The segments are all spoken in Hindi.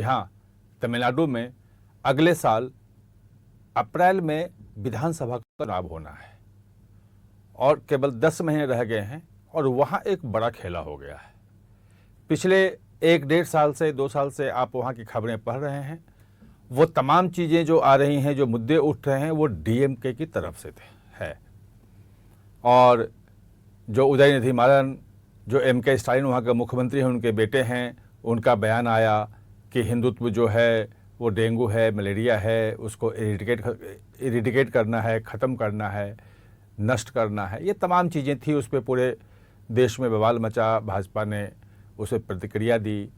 हाँ, तमिलनाडु में अगले साल अप्रैल में विधानसभा का चुनाव होना है और केवल 10 महीने रह गए हैं और वहाँ एक बड़ा खेला हो गया है। पिछले 1-1.5 साल से 2 साल से आप वहाँ की खबरें पढ़ रहे हैं। वो तमाम चीज़ें जो आ रही हैं, जो मुद्दे उठ रहे हैं, वो डीएमके की तरफ से है। और जो उदयनिधि मारन, जो एमके स्टालिन वहाँ के मुख्यमंत्री हैं, उनके बेटे हैं, उनका बयान आया कि हिंदुत्व जो है वो डेंगू है, मलेरिया है, उसको इरिडिकेट करना है, ख़त्म करना है, नष्ट करना है। ये तमाम चीज़ें थी, उस पर पूरे देश में बवाल मचा, भाजपा ने उस पर प्रतिक्रिया दी।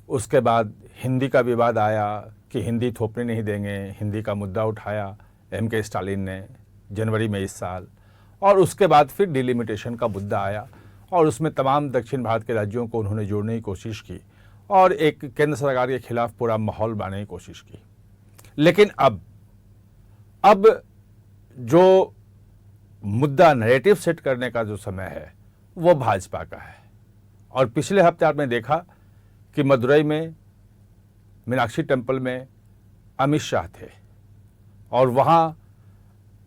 उसके बाद हिंदी का विवाद आया कि हिंदी थोपने नहीं देंगे, हिंदी का मुद्दा उठाया एमके स्टालिन ने जनवरी में इस साल। और उसके बाद फिर डिलिमिटेशन का मुद्दा आया और उसमें तमाम दक्षिण भारत के राज्यों को उन्होंने जोड़ने की कोशिश की और एक केंद्र सरकार के खिलाफ पूरा माहौल बनाने की कोशिश की। लेकिन अब जो मुद्दा नैरेटिव सेट करने का जो समय है वो भाजपा का है। और पिछले हफ्ते आपने देखा कि मदुरई में मीनाक्षी टेम्पल में अमित शाह थे और वहाँ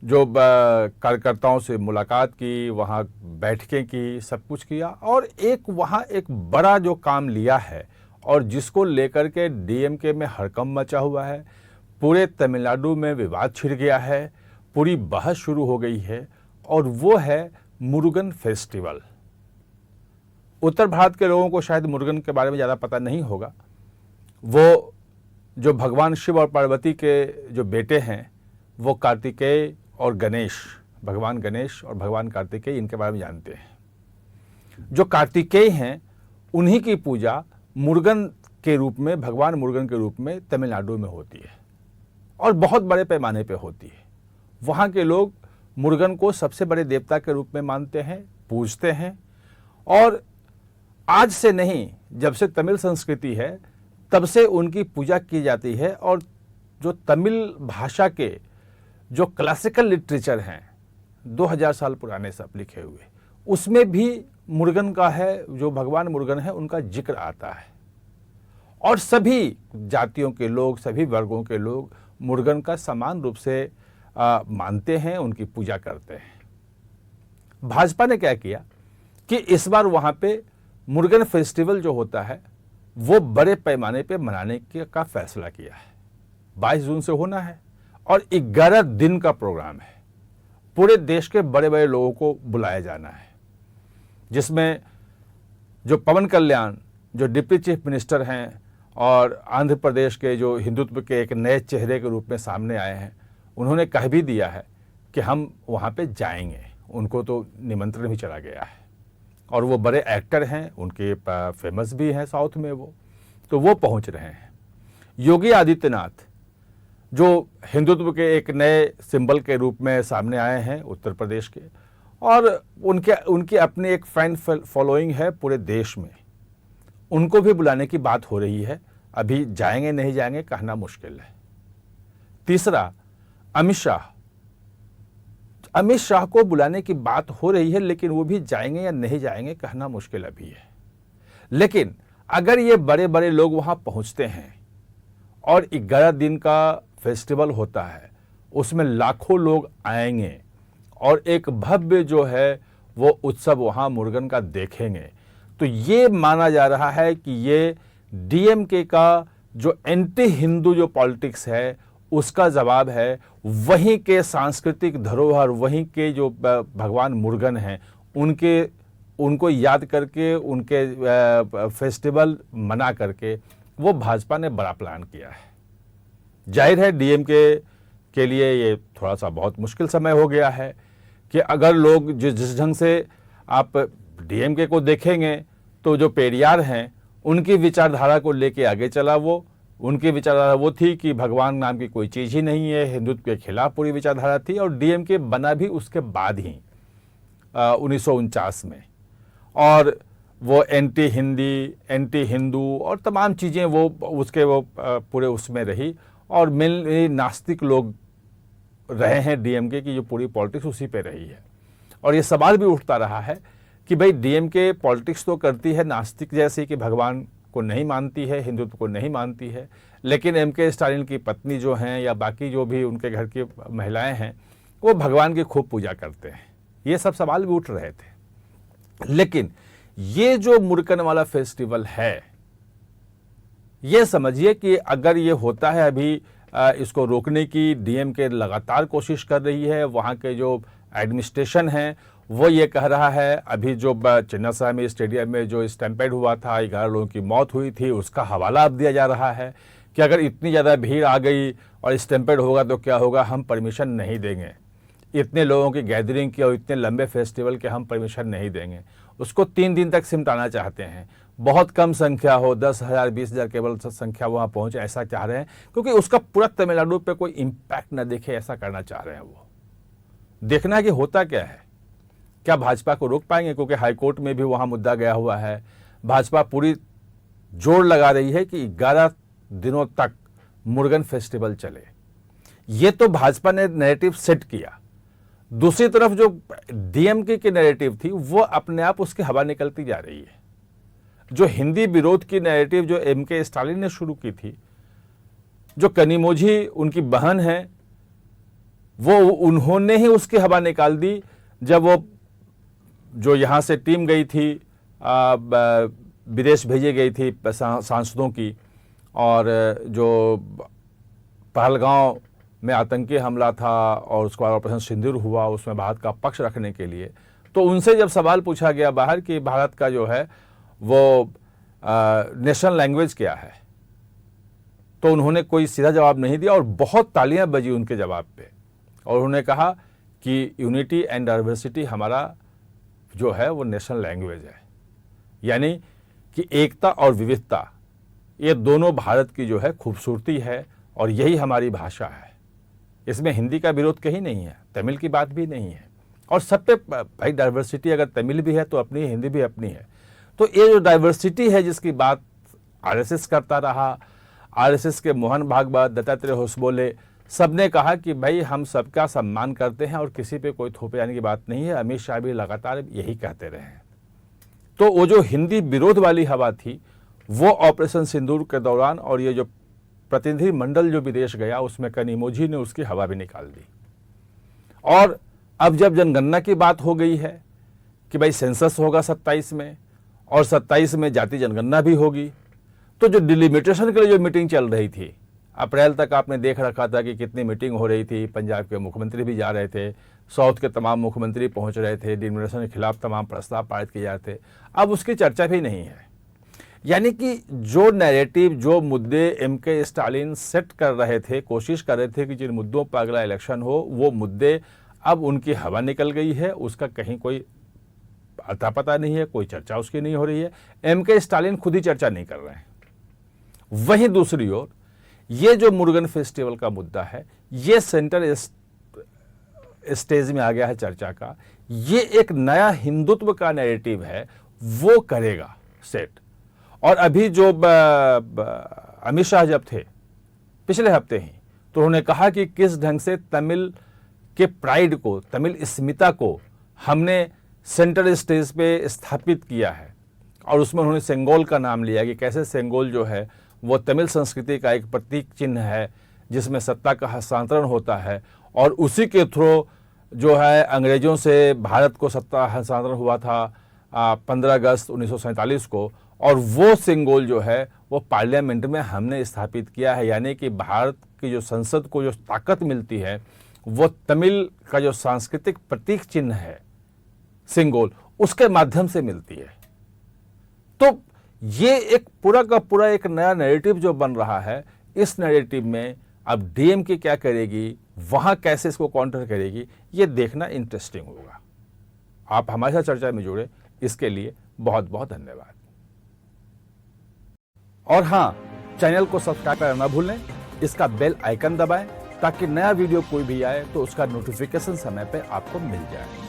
जो कार्यकर्ताओं से मुलाकात की, वहाँ बैठकें की, सब कुछ किया और वहाँ एक बड़ा जो काम लिया है और जिसको लेकर के डीएमके में हड़कंप मचा हुआ है, पूरे तमिलनाडु में विवाद छिड़ गया है, पूरी बहस शुरू हो गई है और वो है मुरुगन फेस्टिवल। उत्तर भारत के लोगों को शायद मुरुगन के बारे में ज़्यादा पता नहीं होगा। वो जो भगवान शिव और पार्वती के जो बेटे हैं, वो कार्तिकेय और गणेश, भगवान गणेश और भगवान कार्तिकेय, इनके बारे में जानते हैं। जो कार्तिकेय हैं उन्हीं की पूजा मुरुगन के रूप में, भगवान मुरुगन के रूप में तमिलनाडु में होती है और बहुत बड़े पैमाने पे होती है। वहाँ के लोग मुरुगन को सबसे बड़े देवता के रूप में मानते हैं, पूजते हैं और आज से नहीं, जब से तमिल संस्कृति है तब से उनकी पूजा की जाती है। और जो तमिल भाषा के जो क्लासिकल लिटरेचर हैं 2000 साल पुराने सब लिखे हुए, उसमें भी मुरुगन का है, जो भगवान मुरुगन है उनका जिक्र आता है और सभी जातियों के लोग, सभी वर्गों के लोग मुरुगन का समान रूप से मानते हैं, उनकी पूजा करते हैं। भाजपा ने क्या किया कि इस बार वहाँ पे मुरुगन फेस्टिवल जो होता है वो बड़े पैमाने पे मनाने का फैसला किया है। 22 जून से होना है और 11 दिन का प्रोग्राम है। पूरे देश के बड़े बड़े लोगों को बुलाया जाना है, जिसमें जो पवन कल्याण, जो डिप्टी चीफ मिनिस्टर हैं और आंध्र प्रदेश के जो हिंदुत्व के एक नए चेहरे के रूप में सामने आए हैं, उन्होंने कह भी दिया है कि हम वहाँ पे जाएंगे। उनको तो निमंत्रण भी चला गया है और वो बड़े एक्टर हैं, उनके फेमस भी हैं साउथ में, वो पहुँच रहे हैं। योगी आदित्यनाथ जो हिंदुत्व के एक नए सिंबल के रूप में सामने आए हैं उत्तर प्रदेश के, और उनकी अपनी एक फैन फॉलोइंग है पूरे देश में, उनको भी बुलाने की बात हो रही है। अभी जाएंगे नहीं जाएंगे कहना मुश्किल है। तीसरा, अमित शाह को बुलाने की बात हो रही है, लेकिन वो भी जाएंगे या नहीं जाएंगे कहना मुश्किल अभी है। लेकिन अगर ये बड़े बड़े लोग वहां पहुंचते हैं और 11 दिन का फेस्टिवल होता है, उसमें लाखों लोग आएंगे और एक भव्य जो है वो उत्सव वहां मुरुगन का देखेंगे, तो ये माना जा रहा है कि ये डीएमके का जो एंटी हिंदू जो पॉलिटिक्स है उसका जवाब है। वहीं के सांस्कृतिक धरोहर, वहीं के जो भगवान मुरुगन हैं, उनको याद करके, उनके फेस्टिवल मना करके वो भाजपा ने बड़ा प्लान किया है। जाहिर है डीएमके के लिए ये थोड़ा सा बहुत मुश्किल समय हो गया है कि अगर लोग जिस ढंग से आप डीएमके को देखेंगे तो जो पेरियार हैं उनकी विचारधारा को लेके आगे चला। उनकी विचारधारा वो थी कि भगवान नाम की कोई चीज़ ही नहीं है, हिंदुत्व के खिलाफ पूरी विचारधारा थी। और डीएमके बना भी उसके बाद ही 1949 में, और वो एंटी हिंदी, एंटी हिंदू और तमाम चीज़ें वो पूरे उसमें रही। और मेनली नास्तिक लोग रहे हैं डीएमके की, जो पूरी पॉलिटिक्स उसी पे रही है। और ये सवाल भी उठता रहा है कि भाई डीएमके पॉलिटिक्स तो करती है नास्तिक जैसी, कि भगवान को नहीं मानती है, हिंदुत्व को नहीं मानती है, लेकिन एम.के. स्टालिन की पत्नी जो हैं या बाकी जो भी उनके घर की महिलाएं हैं वो भगवान की खूब पूजा करते हैं। ये सब सवाल भी उठ रहे थे। लेकिन ये जो मुर्कन वाला फेस्टिवल है, ये समझिए कि अगर ये होता है, अभी इसको रोकने की डीएमके लगातार कोशिश कर रही है। वहाँ के जो एडमिनिस्ट्रेशन है वो ये कह रहा है, अभी जो चिन्नास्वामी स्टेडियम में जो स्टैम्पेड हुआ था, 11 लोगों की मौत हुई थी, उसका हवाला अब दिया जा रहा है कि अगर इतनी ज़्यादा भीड़ आ गई और स्टैम्पेड होगा तो क्या होगा, हम परमिशन नहीं देंगे। इतने लोगों की गैदरिंग की और इतने लंबे फेस्टिवल के हम परमिशन नहीं देंगे। उसको 3 दिन तक सिमटाना चाहते हैं। बहुत कम संख्या हो, 10,000 20,000 केवल संख्या वहाँ पहुँचे, ऐसा चाह रहे हैं, क्योंकि उसका पूरा तमिलनाडु पे कोई इम्पैक्ट न दिखे, ऐसा करना चाह रहे हैं। वो देखना है कि होता क्या है, क्या भाजपा को रोक पाएंगे, क्योंकि हाईकोर्ट में भी वहाँ मुद्दा गया हुआ है। भाजपा पूरी जोर लगा रही है कि 11 दिनों तक मुर्गन फेस्टिवल चले। ये तो भाजपा ने नैरेटिव सेट किया। दूसरी तरफ जो डीएमके की नैरेटिव थी वो अपने आप उसकी हवा निकलती जा रही है। जो हिंदी विरोध की नैरेटिव जो एम.के. स्टालिन ने शुरू की थी, जो कनिमोझी उनकी बहन है, वो उन्होंने ही उसकी हवा निकाल दी जब वो जो यहाँ से टीम गई थी, विदेश भेजी गई थी सांसदों की, और जो पहलगांव में आतंकी हमला था और उसके बाद ऑपरेशन सिंदूर हुआ, उसमें भारत का पक्ष रखने के लिए, तो उनसे जब सवाल पूछा गया बाहर कि भारत का जो है वो नेशनल लैंग्वेज क्या है, तो उन्होंने कोई सीधा जवाब नहीं दिया और बहुत तालियां बजी उनके जवाब पे। और उन्होंने कहा कि यूनिटी एंड डाइवर्सिटी हमारा जो है वो नेशनल लैंग्वेज है, यानी कि एकता और विविधता, ये दोनों भारत की जो है खूबसूरती है और यही हमारी भाषा है। इसमें हिंदी का विरोध कहीं नहीं है, तमिल की बात भी नहीं है, और सब पे भाई डाइवर्सिटी, अगर तमिल भी है तो अपनी, हिंदी भी अपनी है। तो ये जो डाइवर्सिटी है जिसकी बात आरएसएस करता रहा, आरएसएस के मोहन भागवत, दत्तात्रेय होसबोले, सबने कहा कि भाई हम सबका सम्मान करते हैं और किसी पे कोई थोपे जाने की बात नहीं है। अमित शाह भी लगातार यही कहते रहे हैं। तो वो जो हिंदी विरोध वाली हवा थी वो ऑपरेशन सिंदूर के दौरान, और ये जो प्रतिनिधि मंडल जो विदेश गया उसमें कनिमोझी ने उसकी हवा भी निकाल दी। और अब जब जनगणना की बात हो गई है कि भाई सेंसस होगा 27 में और 27 में जाति जनगणना भी होगी, तो जो डिलिमिटेशन के लिए जो मीटिंग चल रही थी, अप्रैल तक आपने देख रखा था कि कितनी मीटिंग हो रही थी, पंजाब के मुख्यमंत्री भी जा रहे थे, साउथ के तमाम मुख्यमंत्री पहुंच रहे थे, डिलिमिटेशन के खिलाफ तमाम प्रस्ताव पारित किए जा रहे थे। अब उसकी चर्चा भी नहीं है। यानी कि जो नैरेटिव, जो मुद्दे एम.के. स्टालिन सेट कर रहे थे, कोशिश कर रहे थे कि जिन मुद्दों पर अगला इलेक्शन हो, वो मुद्दे अब उनकी हवा निकल गई है, उसका कहीं कोई अता पता नहीं है, कोई चर्चा उसकी नहीं हो रही है। एम.के. स्टालिन खुद ही चर्चा नहीं कर रहे हैं। वहीं दूसरी ओर ये जो मुर्गन फेस्टिवल का मुद्दा है, ये सेंटर स्टेज में आ गया है चर्चा का। ये एक नया हिंदुत्व का नैरेटिव है, वो करेगा सेट। और अभी जो अमित शाह जब थे पिछले हफ्ते ही, तो उन्होंने कहा कि किस ढंग से तमिल के प्राइड को, तमिल अस्मिता को हमने सेंटर स्टेज पे स्थापित किया है। और उसमें उन्होंने सेंगोल का नाम लिया कि कैसे सेंगोल जो है वो तमिल संस्कृति का एक प्रतीक चिन्ह है, जिसमें सत्ता का हस्तांतरण होता है, और उसी के थ्रू जो है अंग्रेजों से भारत को सत्ता हस्तांतरण हुआ था 15 अगस्त 1947 को, और वो सिंगोल जो है वो पार्लियामेंट में हमने स्थापित किया है। यानी कि भारत की जो संसद को जो ताकत मिलती है वो तमिल का जो सांस्कृतिक प्रतीक चिन्ह है सिंगोल, उसके माध्यम से मिलती है। तो ये एक पूरा का पूरा एक नया नैरेटिव जो बन रहा है, इस नैरेटिव में अब डीएमके क्या करेगी, वहां कैसे इसको काउंटर करेगी, ये देखना इंटरेस्टिंग होगा। आप हमारे साथ चर्चा में जुड़े, इसके लिए बहुत बहुत धन्यवाद। और हाँ, चैनल को सब्सक्राइब करना ना भूलें, इसका बेल आइकन दबाएं ताकि नया वीडियो कोई भी आए तो उसका नोटिफिकेशन समय पे आपको मिल जाए।